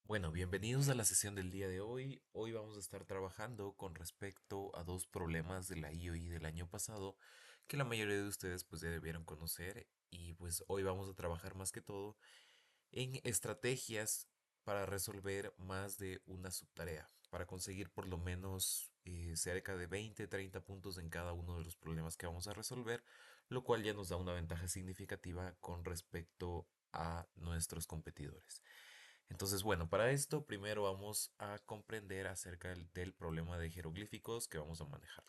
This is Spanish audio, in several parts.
Bueno, bienvenidos a la sesión del día de hoy. Hoy vamos a estar trabajando con respecto a dos problemas de la IOI del año pasado que la mayoría de ustedes pues ya debieron conocer y pues hoy vamos a trabajar más que todo en estrategias para resolver más de una subtarea, para conseguir por lo menos cerca de 20, 30 puntos en cada uno de los problemas que vamos a resolver, lo cual ya nos da una ventaja significativa con respecto a nuestros competidores. Entonces, bueno, para esto primero vamos a comprender acerca del problema de jeroglíficos que vamos a manejar.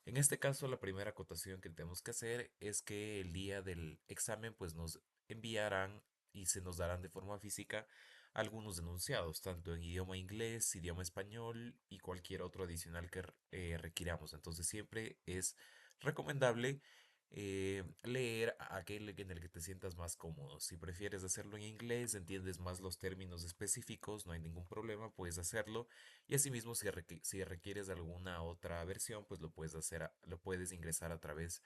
En este caso, la primera acotación que tenemos que hacer es que el día del examen pues nos enviarán y se nos darán de forma física algunos enunciados, tanto en idioma inglés, idioma español y cualquier otro adicional que requiramos. Entonces siempre es recomendable leer aquel en el que te sientas más cómodo. Si prefieres hacerlo en inglés, entiendes más los términos específicos, no hay ningún problema, puedes hacerlo. Y asimismo, si requieres de alguna otra versión, pues lo puedes hacer, lo puedes ingresar a través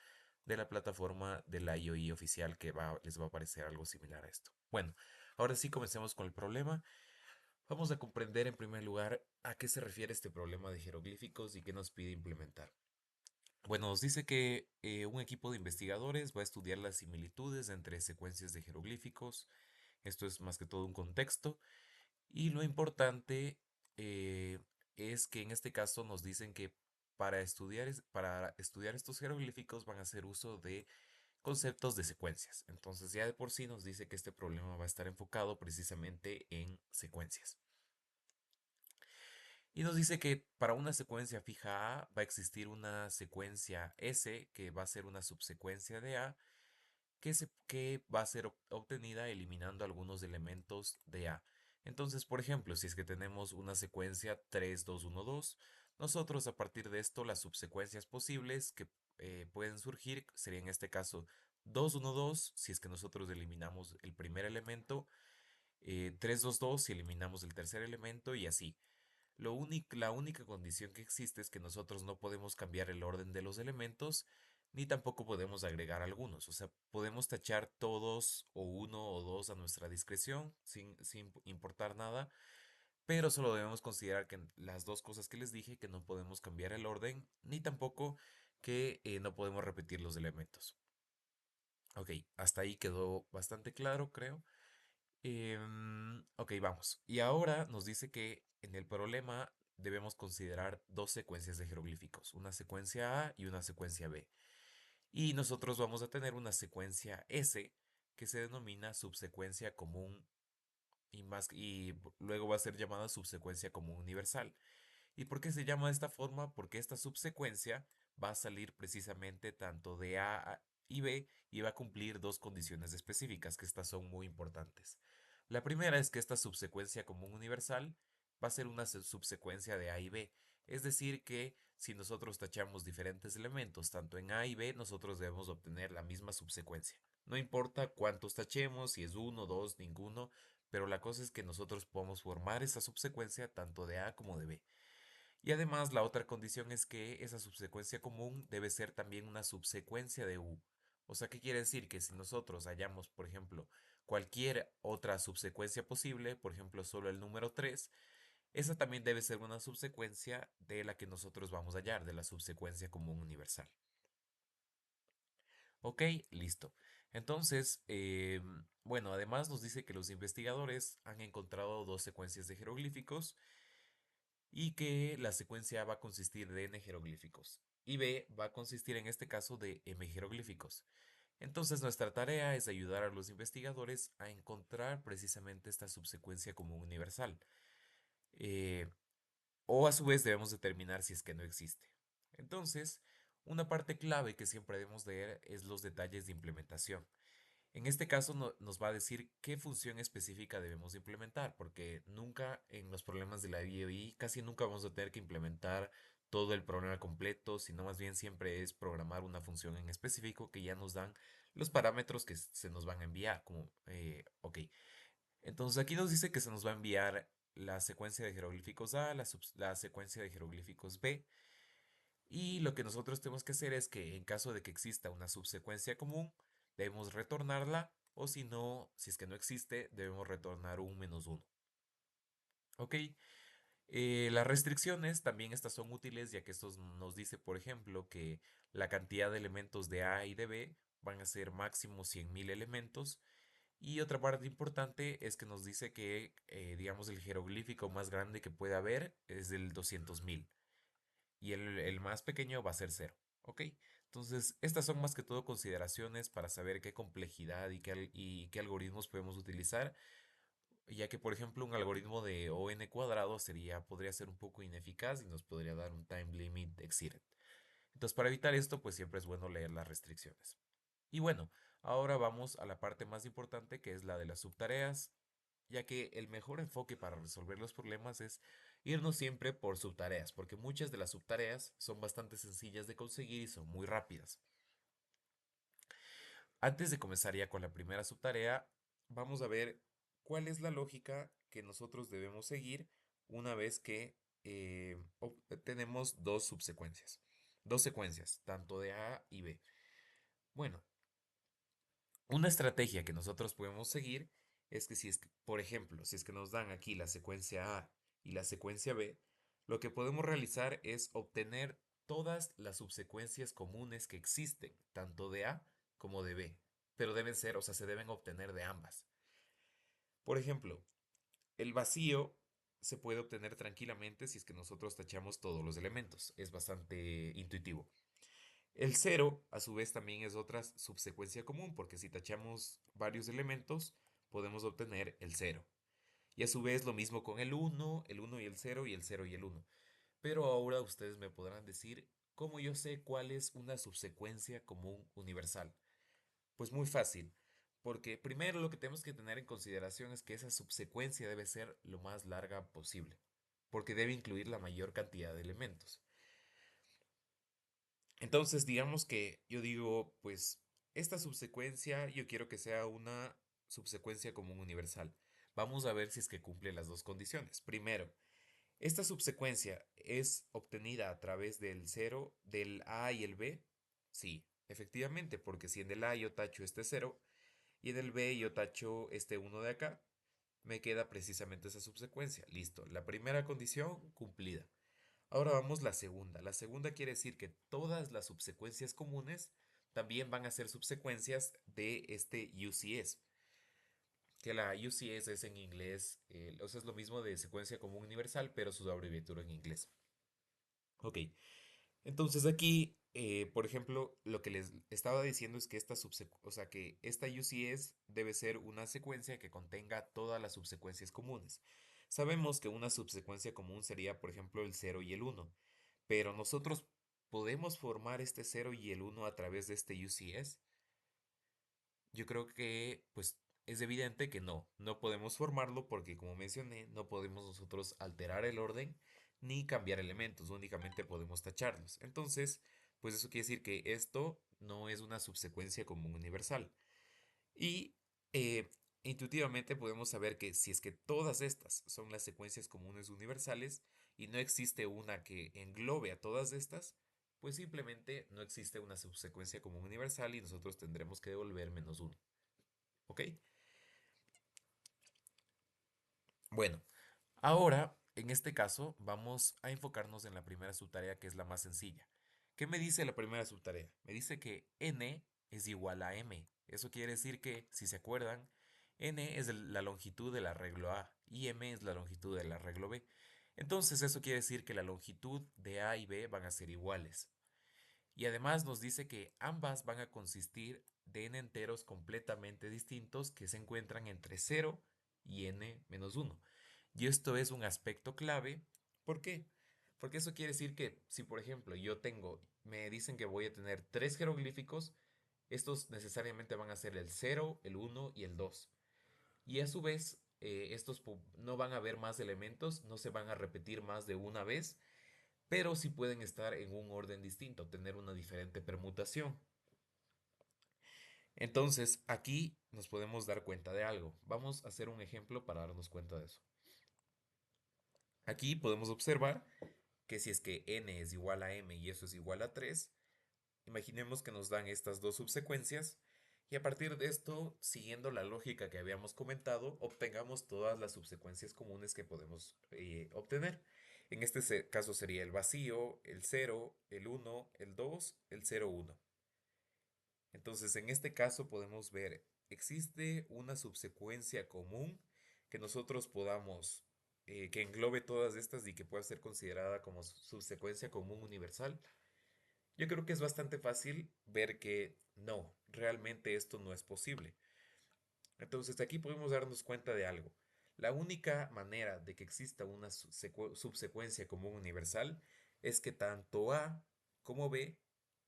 de la plataforma de la IOI oficial que les va a aparecer algo similar a esto. Bueno, ahora sí comencemos con el problema. Vamos a comprender en primer lugar a qué se refiere este problema de jeroglíficos y qué nos pide implementar. Bueno, nos dice que un equipo de investigadores va a estudiar las similitudes entre secuencias de jeroglíficos. Esto es más que todo un contexto. Y lo importante eh, es que en este caso nos dicen que para estudiar estos jeroglíficos van a hacer uso de conceptos de secuencias. Entonces ya de por sí nos dice que este problema va a estar enfocado precisamente en secuencias. Y nos dice que para una secuencia fija A va a existir una secuencia S que va a ser una subsecuencia de A que va a ser obtenida eliminando algunos elementos de A. Entonces, por ejemplo, si es que tenemos una secuencia 3, 2, 1, 2, nosotros a partir de esto las subsecuencias posibles que pueden surgir sería en este caso 2, 1, 2 si es que nosotros eliminamos el primer elemento, 3, 2, 2 si eliminamos el tercer elemento y así. La única condición que existe es que nosotros no podemos cambiar el orden de los elementos, ni tampoco podemos agregar algunos. O sea, podemos tachar todos o uno o dos a nuestra discreción, sin importar nada, pero solo debemos considerar que las dos cosas que les dije, que no podemos cambiar el orden, ni tampoco que no podemos repetir los elementos. Ok, hasta ahí quedó bastante claro, creo. Ok, vamos. Y ahora nos dice que en el problema debemos considerar dos secuencias de jeroglíficos, una secuencia A y una secuencia B. Y nosotros vamos a tener una secuencia S que se denomina subsecuencia común y luego va a ser llamada subsecuencia común universal. ¿Y por qué se llama de esta forma? Porque esta subsecuencia va a salir precisamente tanto de y B y va a cumplir dos condiciones específicas, que estas son muy importantes. La primera es que esta subsecuencia común universal va a ser una subsecuencia de A y B. Es decir, que si nosotros tachamos diferentes elementos, tanto en A y B, nosotros debemos obtener la misma subsecuencia. No importa cuántos tachemos, si es uno, dos, ninguno, pero la cosa es que nosotros podemos formar esa subsecuencia tanto de A como de B. Y además la otra condición es que esa subsecuencia común debe ser también una subsecuencia de U. O sea, ¿qué quiere decir? Que si nosotros hallamos, por ejemplo, cualquier otra subsecuencia posible, por ejemplo, solo el número 3, esa también debe ser una subsecuencia de la que nosotros vamos a hallar, de la subsecuencia común universal. Ok, listo. Entonces, bueno, además nos dice que los investigadores han encontrado dos secuencias de jeroglíficos y que la secuencia A va a consistir de n jeroglíficos y B va a consistir en este caso de m jeroglíficos. Entonces nuestra tarea es ayudar a los investigadores a encontrar precisamente esta subsecuencia común universal. eh, o a su vez debemos determinar si es que no existe. Entonces, una parte clave que siempre debemos leer es los detalles de implementación. En este caso nos va a decir qué función específica debemos implementar, porque nunca en los problemas de la IOI casi nunca vamos a tener que implementar todo el problema completo, sino más bien siempre es programar una función en específico que ya nos dan los parámetros que se nos van a enviar. Ok, entonces aquí nos dice que se nos va a enviar la secuencia de jeroglíficos A, la secuencia de jeroglíficos B, y lo que nosotros tenemos que hacer es que en caso de que exista una subsecuencia común, debemos retornarla o si no, si es que no existe, debemos retornar un menos uno. Ok, las restricciones también estas son útiles ya que esto nos dice, por ejemplo, que la cantidad de elementos de A y de B van a ser máximo 100.000 elementos. Y otra parte importante es que nos dice que, digamos, el jeroglífico más grande que puede haber es del 200.000 y el más pequeño va a ser cero. ¿Ok? Entonces, estas son más que todo consideraciones para saber qué complejidad y qué algoritmos podemos utilizar, ya que, por ejemplo, un algoritmo de O n cuadrado podría ser un poco ineficaz y nos podría dar un time limit exceeded. Entonces, para evitar esto, pues siempre es bueno leer las restricciones. Y bueno, ahora vamos a la parte más importante que es la de las subtareas, ya que el mejor enfoque para resolver los problemas es irnos siempre por subtareas, porque muchas de las subtareas son bastante sencillas de conseguir y son muy rápidas. Antes de comenzar ya con la primera subtarea, vamos a ver cuál es la lógica que nosotros debemos seguir una vez que tenemos dos subsecuencias, dos secuencias, tanto de A y B. Bueno, una estrategia que nosotros podemos seguir es que si es que, por ejemplo, si es que nos dan aquí la secuencia A y la secuencia B, lo que podemos realizar es obtener todas las subsecuencias comunes que existen, tanto de A como de B, pero deben ser, o sea, se deben obtener de ambas. Por ejemplo, el vacío se puede obtener tranquilamente si es que nosotros tachamos todos los elementos. Es bastante intuitivo. El cero, a su vez, también es otra subsecuencia común, porque si tachamos varios elementos, podemos obtener el cero. Y a su vez lo mismo con el uno y el cero y el cero y el uno. Pero ahora ustedes me podrán decir cómo yo sé cuál es una subsecuencia común universal. Pues muy fácil, porque primero lo que tenemos que tener en consideración es que esa subsecuencia debe ser lo más larga posible, porque debe incluir la mayor cantidad de elementos. Entonces, digamos que yo digo, pues esta subsecuencia yo quiero que sea una subsecuencia común universal. Vamos a ver si es que cumple las dos condiciones. Primero, esta subsecuencia es obtenida a través del cero, del A y el B. Sí, efectivamente, porque si en el A yo tacho este cero y en el B yo tacho este uno de acá, me queda precisamente esa subsecuencia. Listo, la primera condición cumplida. Ahora vamos la segunda. La segunda quiere decir que todas las subsecuencias comunes también van a ser subsecuencias de este UCS. Que la UCS es en inglés, o sea, es lo mismo de secuencia común universal, pero su abreviatura en inglés. Ok, entonces aquí, por ejemplo, lo que les estaba diciendo es que o sea, que esta UCS debe ser una secuencia que contenga todas las subsecuencias comunes. Sabemos que una subsecuencia común sería, por ejemplo, el cero y el uno. Pero nosotros podemos formar este cero y el uno a través de este UCS. Yo creo que pues es evidente que no podemos formarlo porque como mencioné, no podemos nosotros alterar el orden ni cambiar elementos, únicamente podemos tacharlos. Entonces, pues eso quiere decir que esto no es una subsecuencia común universal. Y eh, intuitivamente podemos saber que si es que todas estas son las secuencias comunes universales y no existe una que englobe a todas estas, pues simplemente no existe una subsecuencia común universal y nosotros tendremos que devolver menos uno. ¿Ok? Bueno, ahora, en este caso, vamos a enfocarnos en la primera subtarea que es la más sencilla. ¿Qué me dice la primera subtarea? Me dice que n es igual a m. Eso quiere decir que, si se acuerdan, n es la longitud del arreglo A y m es la longitud del arreglo B. Entonces eso quiere decir que la longitud de A y B van a ser iguales. Y además nos dice que ambas van a consistir de n enteros completamente distintos que se encuentran entre 0 y n menos 1. Y esto es un aspecto clave. ¿Por qué? Porque eso quiere decir que si por ejemplo me dicen que voy a tener tres jeroglíficos, estos necesariamente van a ser el cero, el uno y el 2. Y a su vez, no van a haber más elementos, no se van a repetir más de una vez, pero sí pueden estar en un orden distinto, tener una diferente permutación. Entonces, aquí nos podemos dar cuenta de algo. Vamos a hacer un ejemplo para darnos cuenta de eso. Aquí podemos observar que si es que n es igual a m y eso es igual a 3, imaginemos que nos dan estas dos subsecuencias Y a partir de esto, siguiendo la lógica que habíamos comentado, obtengamos todas las subsecuencias comunes que podemos obtener. En este caso sería el vacío, el cero, el uno, el 2, el cero uno. Entonces, en este caso podemos ver, existe una subsecuencia común que nosotros podamos, que englobe todas estas y que pueda ser considerada como subsecuencia común universal. Yo creo que es bastante fácil ver que no, realmente esto no es posible. Entonces, aquí podemos darnos cuenta de algo. La única manera de que exista una subsecuencia común universal es que tanto A como B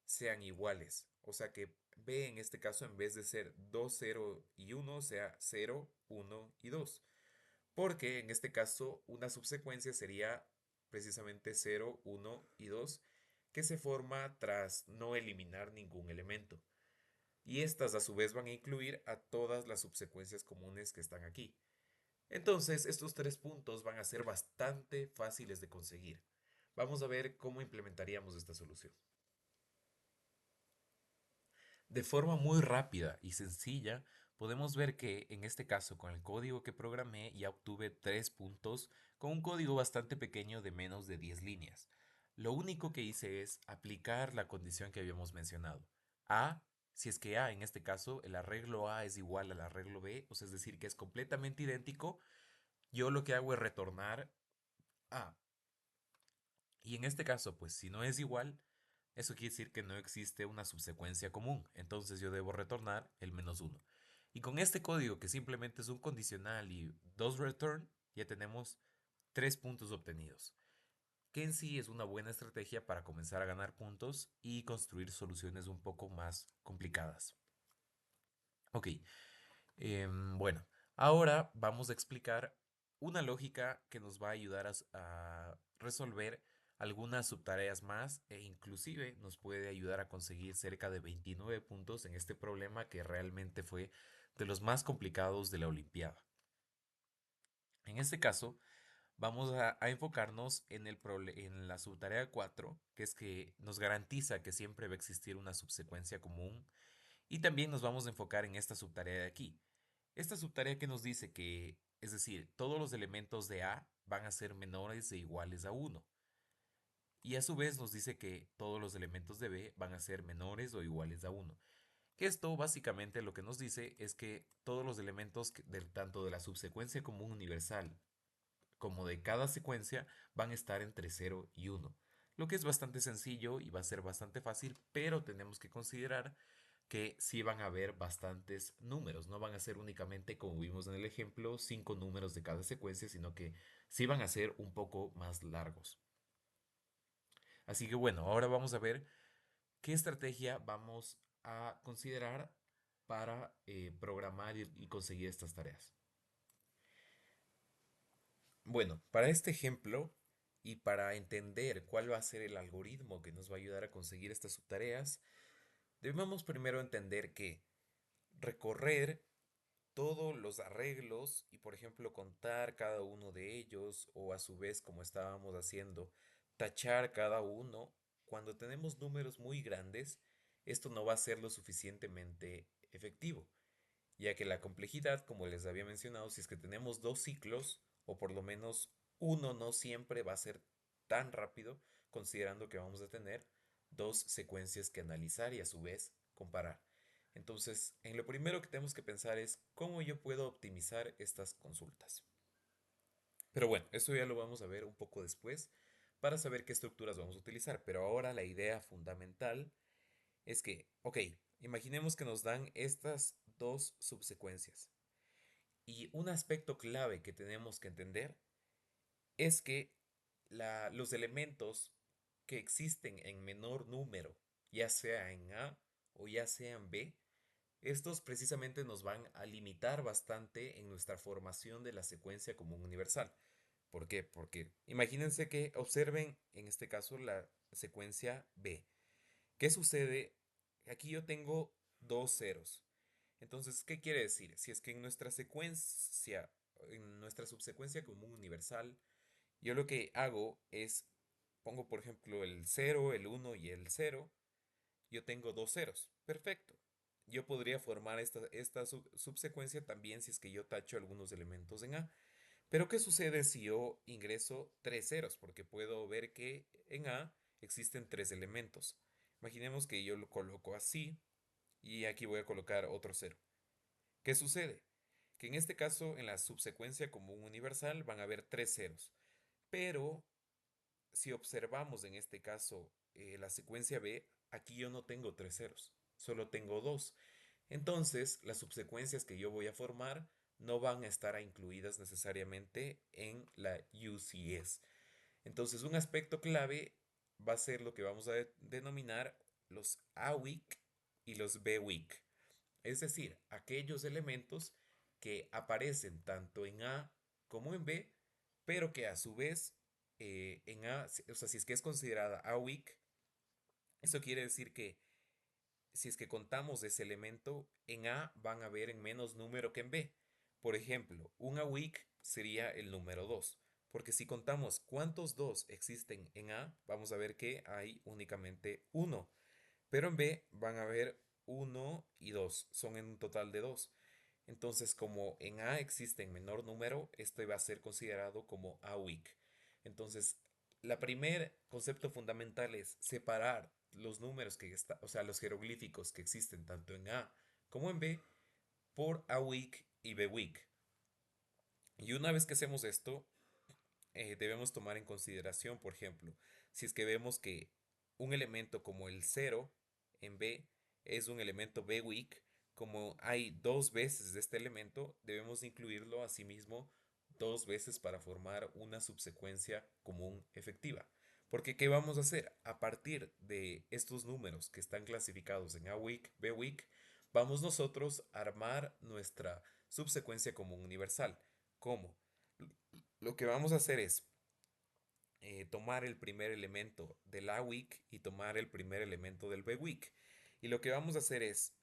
sean iguales. O sea que B en este caso, en vez de ser 2, 0 y uno, sea 0, 1 y 2. Porque en este caso una subsecuencia sería precisamente 0, 1 y 2, que se forma tras no eliminar ningún elemento. Y estas a su vez van a incluir a todas las subsecuencias comunes que están aquí. Entonces, estos tres puntos van a ser bastante fáciles de conseguir. Vamos a ver cómo implementaríamos esta solución. De forma muy rápida y sencilla, podemos ver que en este caso con el código que programé ya obtuve 3 puntos con un código bastante pequeño de menos de 10 líneas. Lo único que hice es aplicar la condición que habíamos mencionado. A, si es que A, en este caso, el arreglo A es igual al arreglo B, o sea, es decir, que es completamente idéntico, yo lo que hago es retornar A. Y en este caso, pues si no es igual, eso quiere decir que no existe una subsecuencia común. Entonces yo debo retornar el -1. Y con este código, que simplemente es un condicional y dos return, ya tenemos 3 puntos obtenidos. Que en sí es una buena estrategia para comenzar a ganar puntos y construir soluciones un poco más complicadas. Ok, bueno, ahora vamos a explicar una lógica que nos va a ayudar a resolver algunas subtareas más e inclusive nos puede ayudar a conseguir cerca de 29 puntos en este problema que realmente fue de los más complicados de la Olimpiada. En este caso, vamos a enfocarnos en en la subtarea 4, que es que nos garantiza que siempre va a existir una subsecuencia común y también nos vamos a enfocar en esta subtarea de aquí. Esta subtarea que nos dice que, es decir, todos los elementos de A van a ser menores e iguales a 1. Y a su vez nos dice que todos los elementos de B van a ser menores o iguales a 1. Que esto básicamente lo que nos dice es que todos los elementos tanto de la subsecuencia común universal como de cada secuencia van a estar entre 0 y 1. Lo que es bastante sencillo y va a ser bastante fácil, pero tenemos que considerar que sí van a haber bastantes números, no van a ser únicamente, como vimos en el ejemplo, 5 números de cada secuencia, sino que sí van a ser un poco más largos. Así que bueno, ahora vamos a ver qué estrategia vamos a considerar para programar y conseguir estas tareas. Bueno, para este ejemplo y para entender cuál va a ser el algoritmo que nos va a ayudar a conseguir estas subtareas, debemos primero entender que recorrer todos los arreglos y, por ejemplo, contar cada uno de ellos o a su vez, como estábamos haciendo, tachar cada uno, cuando tenemos números muy grandes, esto no va a ser lo suficientemente efectivo, ya que la complejidad, como les había mencionado, si es que tenemos dos ciclos, o por lo menos uno no siempre va a ser tan rápido, considerando que vamos a tener dos secuencias que analizar y a su vez comparar. Entonces, en lo primero que tenemos que pensar es cómo yo puedo optimizar estas consultas. Pero bueno, eso ya lo vamos a ver un poco después para saber qué estructuras vamos a utilizar. Pero ahora la idea fundamental es que, ok, imaginemos que nos dan estas dos subsecuencias. Y un aspecto clave que tenemos que entender es que los elementos que existen en menor número, ya sea en A o ya sea en B, estos precisamente nos van a limitar bastante en nuestra formación de la secuencia común universal. ¿Por qué? Porque imagínense que observen en este caso la secuencia B. ¿Qué sucede? Aquí yo tengo dos ceros. Entonces, ¿qué quiere decir? Si es que en nuestra secuencia, en nuestra subsecuencia común universal, yo lo que hago es, pongo por ejemplo el 0, el 1 y el 0, yo tengo dos ceros. Perfecto. yo podría formar esta subsecuencia también si es que yo tacho algunos elementos en A. Pero ¿qué sucede si yo ingreso tres ceros? Porque puedo ver que en A existen tres elementos. Imaginemos que yo lo coloco así y aquí voy a colocar otro cero. ¿Qué sucede? Que en este caso, en la subsecuencia común universal, van a haber tres ceros. Pero si observamos en este caso la secuencia B, aquí yo no tengo tres ceros, solo tengo dos. Entonces, las subsecuencias que yo voy a formar no van a estar incluidas necesariamente en la UCS. Entonces, un aspecto clave va a ser lo que vamos a denominar los A-weak y los B-weak. Es decir, aquellos elementos que aparecen tanto en A como en B, pero que a su vez en A, o sea, si es que es considerada A weak, eso quiere decir que si es que contamos ese elemento, en A van a ver en menos número que en B. Por ejemplo, un A weak sería el número 2, porque si contamos cuántos 2 existen en A, vamos a ver que hay únicamente uno. Pero en B van a haber uno y 2, son en un total de 2. Entonces, como en A existe en menor número, esto va a ser considerado como A weak. Entonces, la primer concepto fundamental es separar los números que está, o sea, los jeroglíficos que existen tanto en A como en B por A weak y B weak. Y una vez que hacemos esto, debemos tomar en consideración, por ejemplo, si es que vemos que un elemento como el cero en B es un elemento B weak, como hay dos veces de este elemento, debemos incluirlo asimismo dos veces para formar una subsecuencia común efectiva. Porque ¿qué vamos a hacer? A partir de estos números que están clasificados en A weak, B weak, vamos nosotros a armar nuestra subsecuencia común universal. ¿Cómo? Lo que vamos a hacer es tomar el primer elemento del A weak y tomar el primer elemento del B weak. Y lo que vamos a hacer es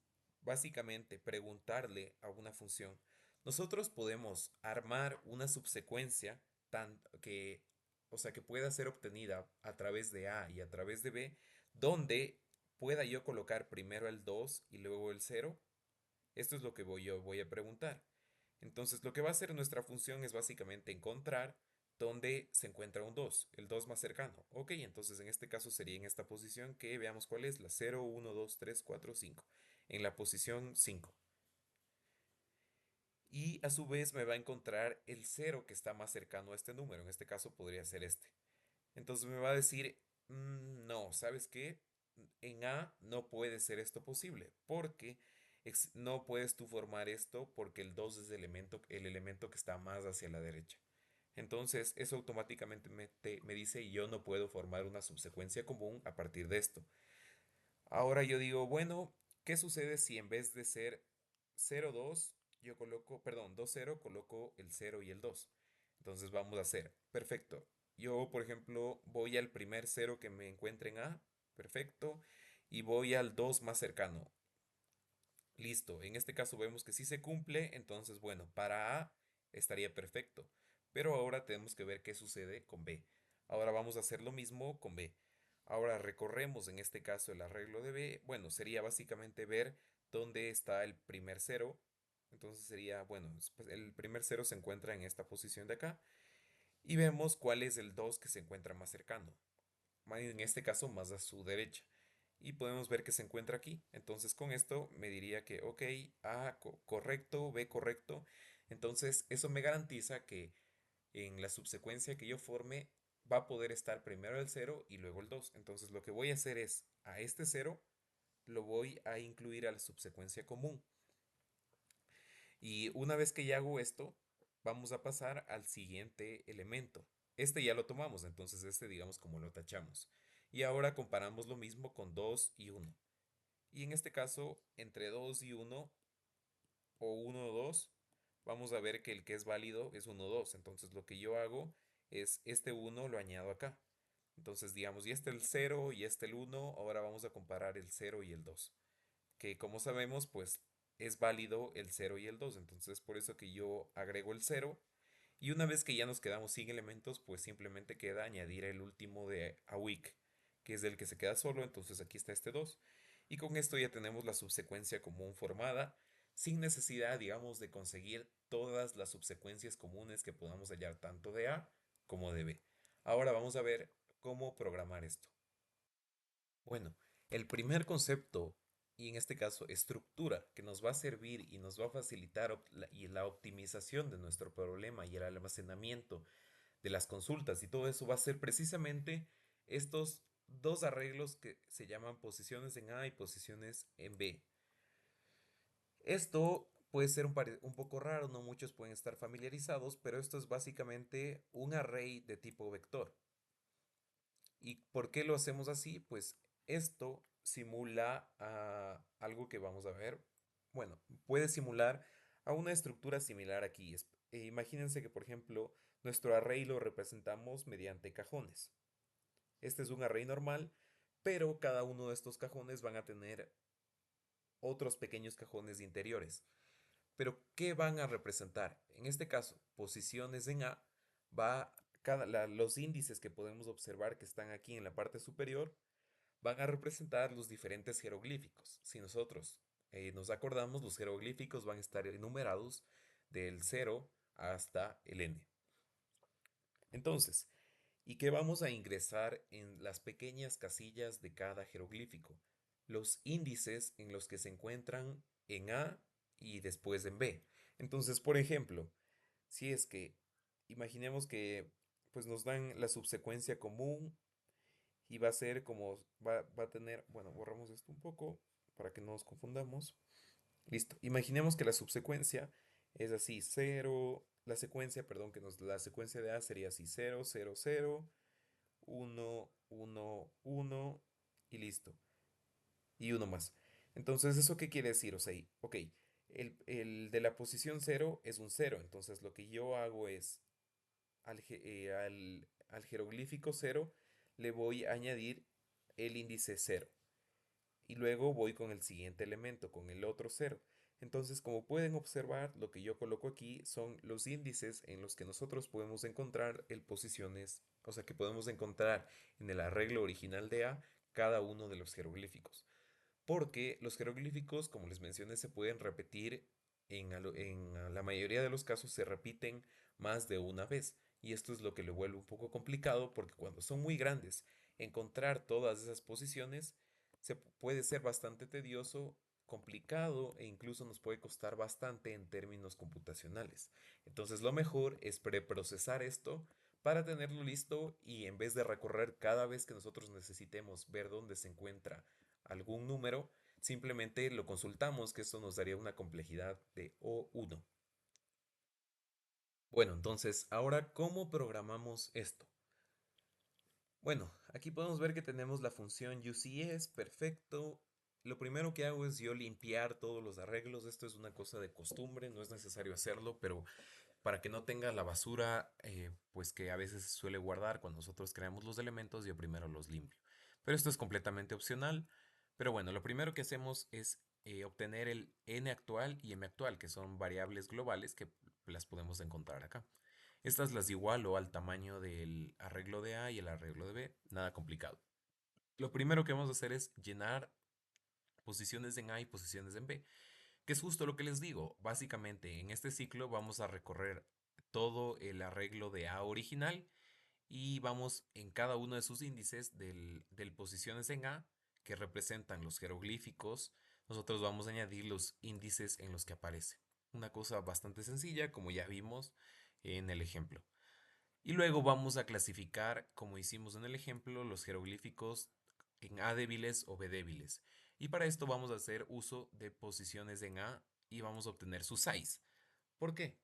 básicamente preguntarle a una función. Nosotros podemos armar una subsecuencia tan que, o sea, que pueda ser obtenida a través de A y a través de B, donde pueda yo colocar primero el 2 y luego el cero. Esto es lo que yo voy a preguntar. Entonces, lo que va a hacer nuestra función es básicamente encontrar dónde se encuentra un 2, el 2 más cercano. Ok, entonces en este caso sería en esta posición que veamos cuál es, la 0, 1, 2, 3, 4, 5. En la posición 5. Y a su vez me va a encontrar el cero que está más cercano a este número. En este caso podría ser este. Entonces me va a decir, no, ¿sabes qué? En A no puede ser esto posible, porque no puedes tú formar esto porque el 2 es el elemento que está más hacia la derecha. Entonces, eso automáticamente me dice yo no puedo formar una subsecuencia común a partir de esto. Ahora yo digo, bueno, ¿qué sucede si en vez de ser 0 2 yo coloco, perdón, 2 0 coloco el cero y el 2? Entonces vamos a hacer, perfecto. Yo, por ejemplo, voy al primer cero que me encuentre en A, perfecto, y voy al 2 más cercano. Listo, en este caso vemos que sí se cumple, entonces bueno, para A estaría perfecto, pero ahora tenemos que ver qué sucede con B. Ahora vamos a hacer lo mismo con B. Ahora recorremos en este caso el arreglo de B, bueno, sería básicamente ver dónde está el primer cero, entonces sería, bueno, pues, el primer cero se encuentra en esta posición de acá, y vemos cuál es el 2 que se encuentra más cercano, en este caso más a su derecha. Y podemos ver que se encuentra aquí. Entonces con esto me diría que, ok, A correcto, B correcto. Entonces eso me garantiza que en la subsecuencia que yo forme va a poder estar primero el cero y luego el 2. Entonces lo que voy a hacer es a este cero lo voy a incluir a la subsecuencia común. Y una vez que ya hago esto, vamos a pasar al siguiente elemento. Este ya lo tomamos, entonces este digamos como lo tachamos. Y ahora comparamos lo mismo con 2 y 1. Y en este caso, entre 2 y 1 o 1 o 2, vamos a ver que el que es válido es 1 o 2. Entonces lo que yo hago es este 1 lo añado acá. Entonces digamos, y este el cero y este el uno. Ahora vamos a comparar el cero y el 2, que como sabemos, pues es válido el cero y el 2. Entonces, por eso que yo agrego el cero. Y una vez que ya nos quedamos sin elementos, pues simplemente queda añadir el último de a week, que es el que se queda solo. Entonces aquí está este 2. Y con esto ya tenemos la subsecuencia común formada, sin necesidad, digamos, de conseguir todas las subsecuencias comunes que podamos hallar tanto de A como de B. Ahora vamos a ver cómo programar esto. Bueno, el primer concepto, y en este caso estructura, que nos va a servir y nos va a facilitar la optimización de nuestro problema y el almacenamiento de las consultas y todo eso va a ser precisamente estos dos arreglos que se llaman posiciones en A y posiciones en B. Esto puede ser un poco raro, no muchos pueden estar familiarizados, pero esto es básicamente un array de tipo vector. ¿Y por qué lo hacemos así? Pues esto simula a algo que vamos a ver. Bueno, puede simular a una estructura similar aquí. Imagínense que, por ejemplo, nuestro array lo representamos mediante cajones. Este es un array normal, pero cada uno de estos cajones van a tener otros pequeños cajones interiores. Pero, ¿qué van a representar? En este caso, posiciones en A, los índices que podemos observar que están aquí en la parte superior van a representar los diferentes jeroglíficos. Si nosotros nos acordamos, los jeroglíficos van a estar enumerados del 0 hasta el n. Entonces, ¿y qué vamos a ingresar en las pequeñas casillas de cada jeroglífico? Los índices en los que se encuentran en A y después en B. Entonces, por ejemplo, si es que imaginemos que pues nos dan la subsecuencia común y va a ser como va a tener, bueno, borramos esto un poco para que no nos confundamos. Listo. Imaginemos que la subsecuencia es así, cero la secuencia, perdón, la secuencia de A sería así, cero cero cero 1 1 1 y listo. Y uno más. Entonces, ¿eso qué quiere decir? O sea, ok, el de la posición cero es un cero. Entonces, lo que yo hago es al jeroglífico cero le voy a añadir el índice cero. Y luego voy con el siguiente elemento, con el otro cero. Entonces, como pueden observar, lo que yo coloco aquí son los índices en los que nosotros podemos encontrar el posiciones, o sea, que podemos encontrar en el arreglo original de A cada uno de los jeroglíficos. Porque los jeroglíficos, como les mencioné, se pueden repetir en la mayoría de los casos se repiten más de una vez. Y esto es lo que lo vuelve un poco complicado porque cuando son muy grandes, encontrar todas esas posiciones puede ser bastante tedioso, complicado e incluso nos puede costar bastante en términos computacionales. Entonces lo mejor es preprocesar esto para tenerlo listo y en vez de recorrer cada vez que nosotros necesitemos ver dónde se encuentra algún número, simplemente lo consultamos, que esto nos daría una complejidad de O1. Bueno, entonces, ahora, ¿cómo programamos esto? Bueno, aquí podemos ver que tenemos la función UCS, perfecto. Lo primero que hago es yo limpiar todos los arreglos. Esto es una cosa de costumbre, no es necesario hacerlo, pero para que no tenga la basura, pues que a veces se suele guardar cuando nosotros creamos los elementos, yo primero los limpio. Pero esto es completamente opcional. Pero bueno, lo primero que hacemos es obtener el n actual y m actual, que son variables globales que las podemos encontrar acá. Estas las igualo al tamaño del arreglo de A y el arreglo de B, nada complicado. Lo primero que vamos a hacer es llenar posiciones en A y posiciones en B, que es justo lo que les digo. Básicamente, en este ciclo vamos a recorrer todo el arreglo de A original y vamos en cada uno de sus índices del posiciones en A, que representan los jeroglíficos, nosotros vamos a añadir los índices en los que aparece. Una cosa bastante sencilla, como ya vimos en el ejemplo. Y luego vamos a clasificar, como hicimos en el ejemplo, los jeroglíficos en A débiles o B débiles. Y para esto vamos a hacer uso de posiciones en A y vamos a obtener su size. ¿Por qué?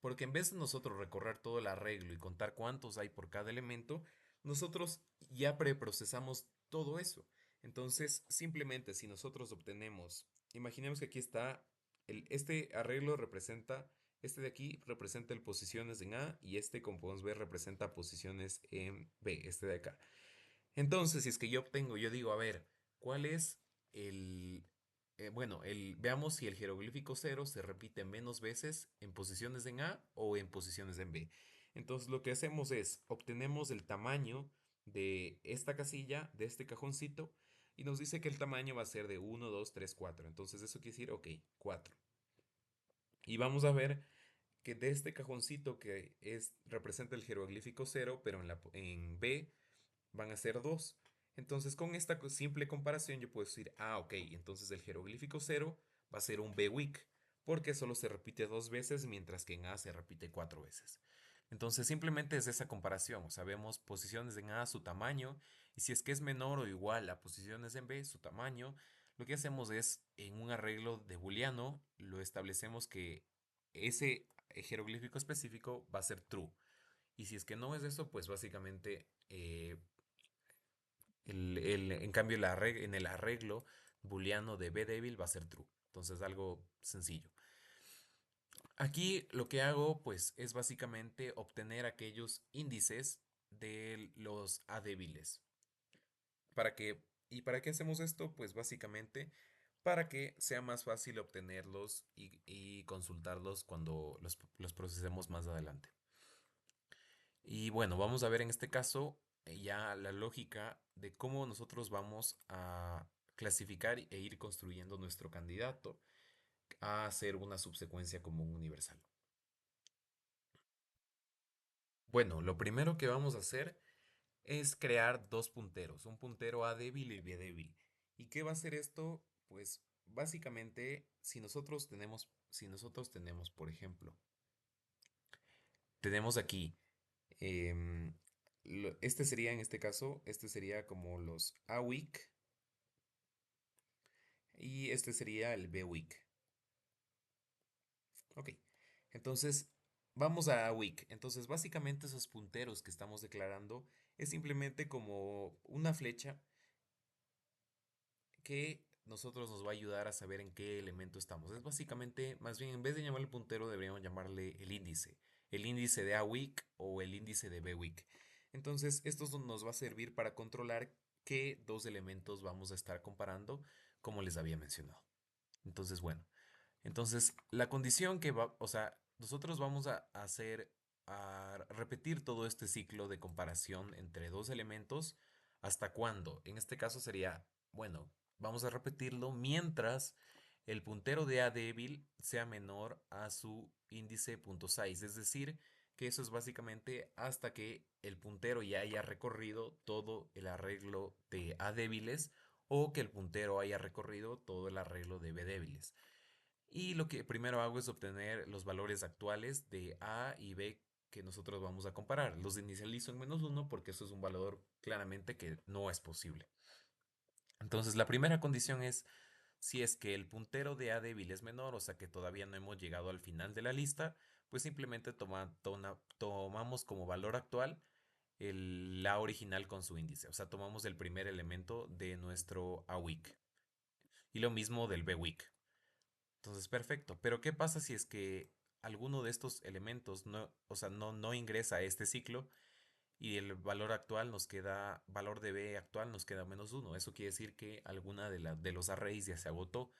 Porque en vez de nosotros recorrer todo el arreglo y contar cuántos hay por cada elemento, nosotros ya preprocesamos todo eso. Entonces, simplemente si nosotros obtenemos, imaginemos que aquí está, este arreglo representa, este de aquí representa el posiciones en A y este, como podemos ver, representa posiciones en B, este de acá. Entonces, si es que yo obtengo, yo digo, a ver, ¿cuál es el... bueno, veamos si el jeroglífico cero se repite menos veces en posiciones en A o en posiciones en B. Entonces, lo que hacemos es, obtenemos el tamaño de esta casilla, de este cajoncito, y nos dice que el tamaño va a ser de 1, 2, 3, 4. Entonces eso quiere decir, ok, 4. Y vamos a ver que de este cajoncito que representa el jeroglífico cero, pero en B van a ser 2. Entonces con esta simple comparación yo puedo decir, ok, entonces el jeroglífico cero va a ser un B weak, porque solo se repite 2 veces, mientras que en A se repite 4 veces. Entonces simplemente es esa comparación, o sea, vemos posiciones en A, su tamaño, y si es que es menor o igual a posiciones en B, su tamaño, lo que hacemos es, en un arreglo de booleano, lo establecemos que ese jeroglífico específico va a ser true. Y si es que no es eso, pues básicamente en cambio en el arreglo booleano de B débil va a ser true. Entonces algo sencillo. Aquí lo que hago pues es básicamente obtener aquellos índices de los A débiles. ¿Y para qué hacemos esto? Pues básicamente para que sea más fácil obtenerlos y consultarlos cuando los procesemos más adelante. Y bueno, vamos a ver en este caso ya la lógica de cómo nosotros vamos a clasificar e ir construyendo nuestro candidato a hacer una subsecuencia común universal. Bueno, lo primero que vamos a hacer es crear dos punteros, un puntero A débil y B débil. ¿Y qué va a hacer esto? Pues básicamente, si nosotros tenemos, por ejemplo, tenemos aquí, em, este sería en este caso, este sería como los A weak y este sería el B weak. Ok, entonces vamos a weak. Entonces básicamente esos punteros que estamos declarando es simplemente como una flecha que nosotros nos va a ayudar a saber en qué elemento estamos. Es básicamente, más bien, en vez de llamarle puntero, deberíamos llamarle el índice de A weak o el índice de B weak. Entonces, esto nos va a servir para controlar qué dos elementos vamos a estar comparando, como les había mencionado. Entonces, bueno, entonces la condición que va, o sea, nosotros vamos a repetir todo este ciclo de comparación entre dos elementos. ¿Hasta cuándo? En este caso sería, bueno, vamos a repetirlo mientras el puntero de A débil sea menor a su índice punto .6, es decir, que eso es básicamente hasta que el puntero ya haya recorrido todo el arreglo de A débiles o que el puntero haya recorrido todo el arreglo de B débiles. Y lo que primero hago es obtener los valores actuales de A y B que nosotros vamos a comparar. Los inicializo en -1 porque eso es un valor claramente que no es posible. Entonces la primera condición es si es que el puntero de A débil es menor, o sea que todavía no hemos llegado al final de la lista, pues simplemente tomamos como valor actual el A original con su índice. O sea, tomamos el primer elemento de nuestro A weak. Y lo mismo del B weak. Entonces, perfecto. Pero ¿qué pasa si es que alguno de estos elementos no, o sea, no ingresa a este ciclo y el valor actual nos queda, valor de B actual nos queda -1? Eso quiere decir que alguna de los arrays ya se agotó.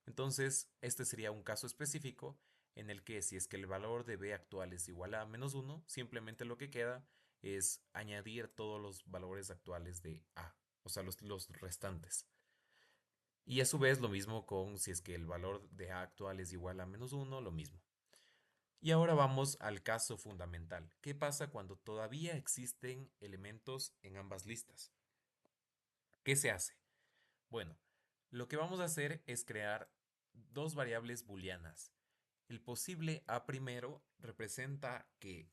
Entonces, este sería un caso específico en el que si es que el valor de B actual es igual a -1, simplemente lo que queda es añadir todos los valores actuales de A, o sea, los restantes. Y a su vez lo mismo con si es que el valor de A actual es igual a -1, lo mismo. Y ahora vamos al caso fundamental. ¿Qué pasa cuando todavía existen elementos en ambas listas? ¿Qué se hace? Bueno, lo que vamos a hacer es crear dos variables booleanas. El posible A primero representa que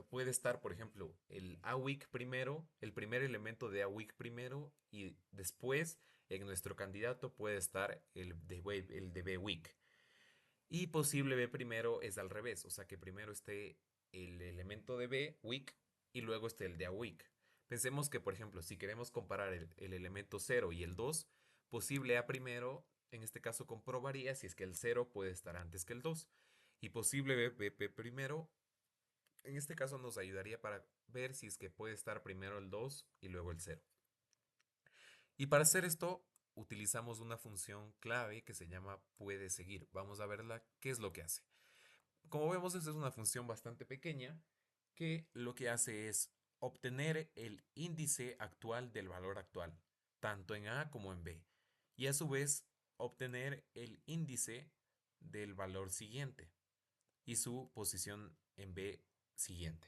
puede estar, por ejemplo, el A weak primero, el primer elemento de A weak primero, y después en nuestro candidato puede estar el de B weak. Y posible B primero es al revés, o sea que primero esté el elemento de B weak y luego esté el de A weak. Pensemos que, por ejemplo, si queremos comparar el elemento 0 y el 2, posible A primero, en este caso comprobaría si es que el 0 puede estar antes que el 2. Y posible B primero, en este caso nos ayudaría para ver si es que puede estar primero el 2 y luego el 0. Y para hacer esto, utilizamos una función clave que se llama puede seguir. Vamos a verla, qué es lo que hace. Como vemos, esta es una función bastante pequeña que lo que hace es obtener el índice actual del valor actual. tanto en A como en B, y a su vez obtener el índice del valor siguiente y su posición en B siguiente.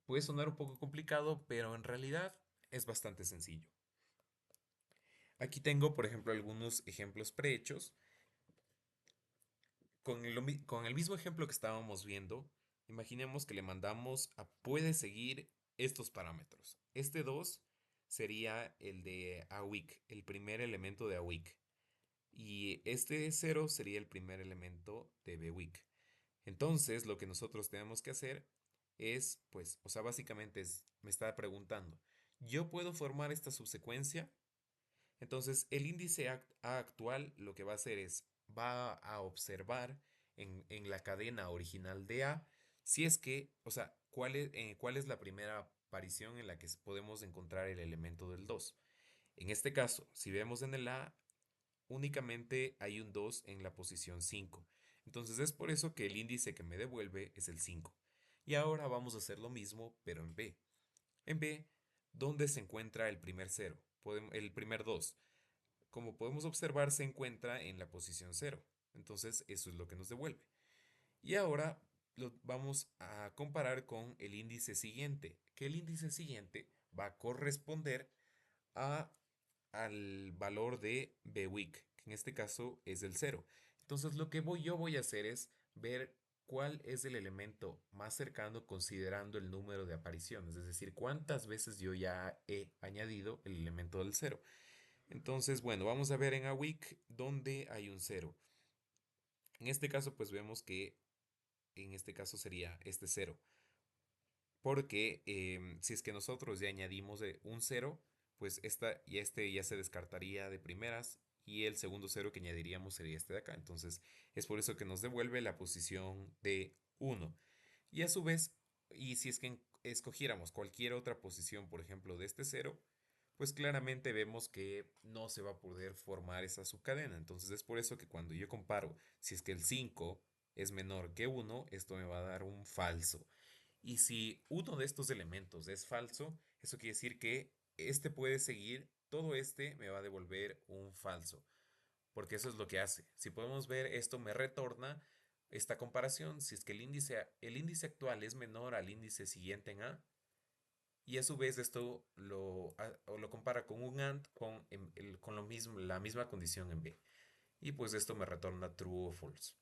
Puede sonar un poco complicado, pero en realidad es bastante sencillo. Aquí tengo, por ejemplo, algunos ejemplos prehechos. Con el mismo ejemplo que estábamos viendo, imaginemos que le mandamos a puede seguir estos parámetros. Este 2 sería el de AWIC, el primer elemento de AWIC. Y este 0 sería el primer elemento de BWIC. Entonces, lo que nosotros tenemos que hacer es, pues, o sea, básicamente me está preguntando, ¿yo puedo formar esta subsecuencia? Entonces, el índice A actual lo que va a hacer es, va a observar en la cadena original de A, si es que, o sea, cuál es la primera aparición en la que podemos encontrar el elemento del 2. En este caso, si vemos en el A, únicamente hay un 2 en la posición 5. Entonces es por eso que el índice que me devuelve es el 5. Y ahora vamos a hacer lo mismo, pero en B. En B, ¿dónde se encuentra el primer 0? El primer 2. Como podemos observar, se encuentra en la posición 0. Entonces, eso es lo que nos devuelve. Y ahora lo vamos a comparar con el índice siguiente, que el índice siguiente va a corresponder a, al valor de BWIC, que en este caso es el 0. Entonces, lo que yo voy a hacer es ver cuál es el elemento más cercano considerando el número de apariciones, es decir, cuántas veces yo ya he añadido el elemento del 0. Entonces, bueno, vamos a ver en a week donde hay un cero. En este caso, pues vemos que en este caso sería este cero. Porque si es que nosotros ya añadimos un cero, pues este ya se descartaría de primeras y el segundo cero que añadiríamos sería este de acá. Entonces, es por eso que nos devuelve la posición de uno. Y a su vez, y si es que escogiéramos cualquier otra posición, por ejemplo, de este cero, pues claramente vemos que no se va a poder formar esa subcadena. Entonces es por eso que cuando yo comparo, si es que el 5 es menor que uno, esto me va a dar un falso. Y si uno de estos elementos es falso, eso quiere decir que este puede seguir, todo este me va a devolver un falso, porque eso es lo que hace. Si podemos ver, esto me retorna esta comparación, si es que el índice actual es menor al índice siguiente en A, y a su vez esto o lo compara con un AND con lo mismo, la misma condición en B. Y pues esto me retorna true o false.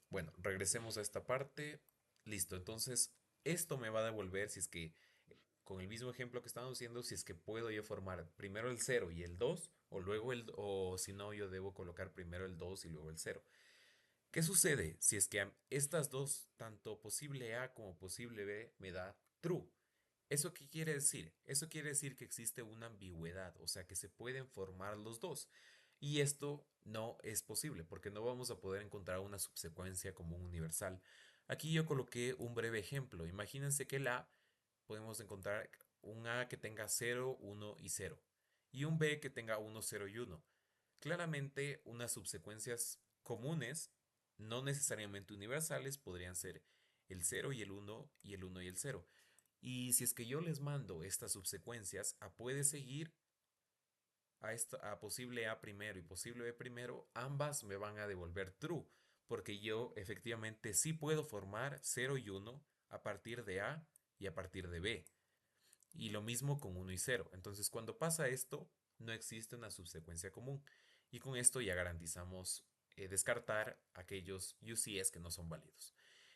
Bueno, regresemos a esta parte. Listo, entonces esto me va a devolver si es que, con el mismo ejemplo que estamos haciendo, si es que puedo yo formar primero el cero y el 2 o luego o si no, yo debo colocar primero el 2 y luego el cero. ¿Qué sucede si es que estas dos, tanto posible A como posible B, me da true? ¿Eso qué quiere decir? Eso quiere decir que existe una ambigüedad, o sea que se pueden formar los dos. Y esto no es posible porque no vamos a poder encontrar una subsecuencia común universal. Aquí yo coloqué un breve ejemplo. Imagínense que el A podemos encontrar un A que tenga 0, 1 y 0 y un B que tenga 1, 0 y 1. Claramente unas subsecuencias comunes, no necesariamente universales, podrían ser el 0 y el 1 y el 1 y el 0. Y si es que yo les mando estas subsecuencias a puede seguir, a posible A primero y posible B primero, ambas me van a devolver true, porque yo efectivamente sí puedo formar 0 y 1 a partir de A y a partir de B. Y lo mismo con 1 y 0. Entonces, cuando pasa esto, no existe una subsecuencia común. Y con esto ya garantizamos descartar aquellos UCS que no son válidos.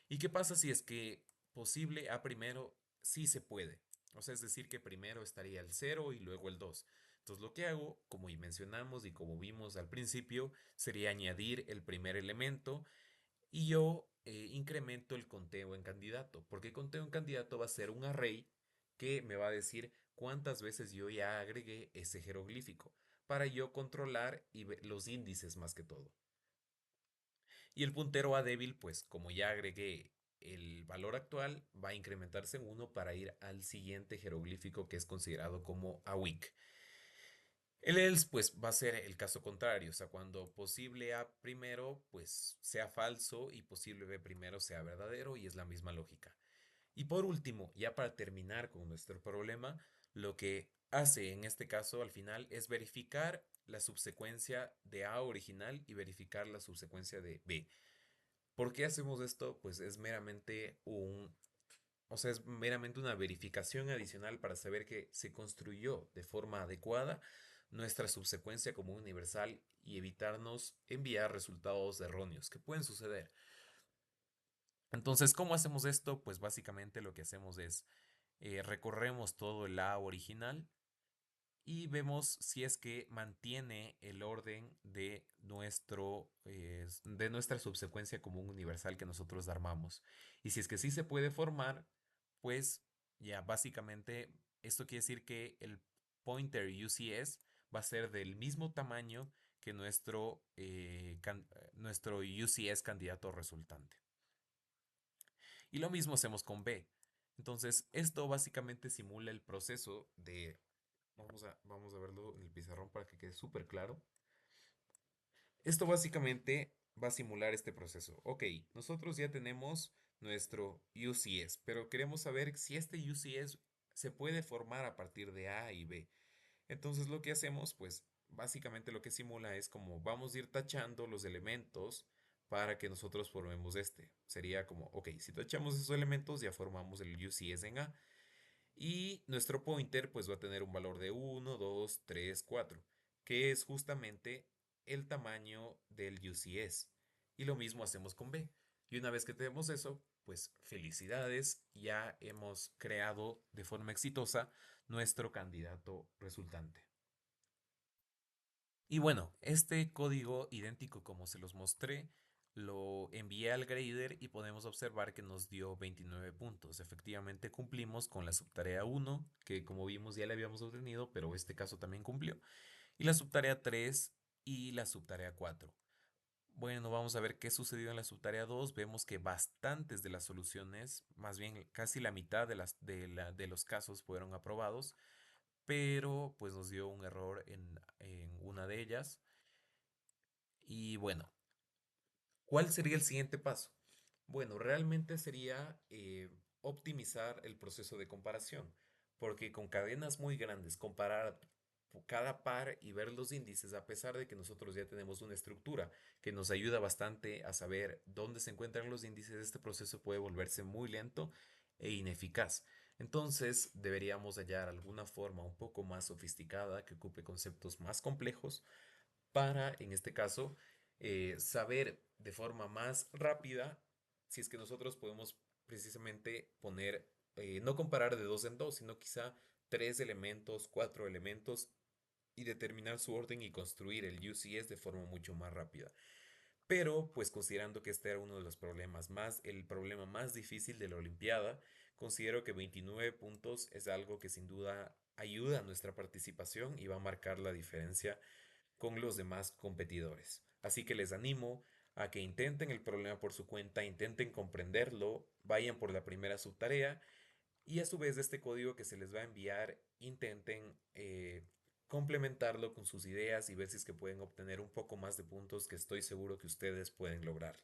¿Y qué pasa si es que posible A primero sí se puede? O sea, es decir, que primero estaría el cero y luego el 2. Entonces, lo que hago, como y mencionamos y como vimos al principio, sería añadir el primer elemento y yo incremento el conteo en candidato, porque el conteo en candidato va a ser un array que me va a decir cuántas veces yo ya agregué ese jeroglífico para yo controlar los índices más que todo. Y el puntero a débil, pues como ya agregué el valor actual, va a incrementarse en uno para ir al siguiente jeroglífico que es considerado como a weak. El else, pues, va a ser el caso contrario, o sea, cuando posible A primero, pues, sea falso y posible B primero sea verdadero y es la misma lógica. Y por último, ya para terminar con nuestro problema, lo que hace en este caso al final es verificar la subsecuencia de A original y verificar la subsecuencia de B. ¿Por qué hacemos esto? Pues es meramente o sea, es meramente una verificación adicional para saber que se construyó de forma adecuada nuestra subsecuencia común universal y evitarnos enviar resultados erróneos que pueden suceder. Entonces, ¿cómo hacemos esto? Pues básicamente lo que hacemos es recorremos todo el A original y vemos si es que mantiene el orden de nuestra subsecuencia común universal que nosotros armamos. Y si es que sí se puede formar, pues ya básicamente esto quiere decir que el pointer UCS va a ser del mismo tamaño que nuestro UCS candidato resultante. Y lo mismo hacemos con B. Entonces, esto básicamente simula el proceso de... vamos a verlo en el pizarrón para que quede súper claro. Esto básicamente va a simular este proceso. Ok, nosotros ya tenemos nuestro UCS, pero queremos saber si este UCS se puede formar a partir de A y B. Entonces lo que hacemos, pues básicamente lo que simula es como vamos a ir tachando los elementos para que nosotros formemos este. Sería como, ok, si tachamos esos elementos ya formamos el UCS en A. Y nuestro pointer pues va a tener un valor de 1, 2, 3, 4, que es justamente el tamaño del UCS. Y lo mismo hacemos con B. Y una vez que tenemos eso, pues felicidades, ya hemos creado de forma exitosa nuestro candidato resultante. Y bueno, este código idéntico como se los mostré, lo envié al grader y podemos observar que nos dio 29 puntos. Efectivamente cumplimos con la subtarea 1, que como vimos ya la habíamos obtenido, pero este caso también cumplió. Y la subtarea 3 y la subtarea 4. Bueno, vamos a ver qué sucedió en la subtarea 2. Vemos que bastantes de las soluciones, más bien casi la mitad de los casos fueron aprobados, pero pues nos dio un error en una de ellas. Y bueno, ¿cuál sería el siguiente paso? Bueno, realmente sería optimizar el proceso de comparación, porque con cadenas muy grandes, comparar cada par y ver los índices, a pesar de que nosotros ya tenemos una estructura que nos ayuda bastante a saber dónde se encuentran los índices, este proceso puede volverse muy lento e ineficaz. Entonces, deberíamos hallar alguna forma un poco más sofisticada que ocupe conceptos más complejos para, en este caso, saber de forma más rápida si es que nosotros podemos precisamente poner, no comparar de dos en dos, sino quizá tres elementos, cuatro elementos y determinar su orden y construir el UCS de forma mucho más rápida. Pero, pues considerando que este era uno de los problemas el problema más difícil de la Olimpiada, considero que 29 puntos es algo que sin duda ayuda a nuestra participación y va a marcar la diferencia con los demás competidores. Así que les animo a que intenten el problema por su cuenta, intenten comprenderlo, vayan por la primera subtarea y a su vez de este código que se les va a enviar, intenten complementarlo con sus ideas y ver si es que pueden obtener un poco más de puntos que estoy seguro que ustedes pueden lograr.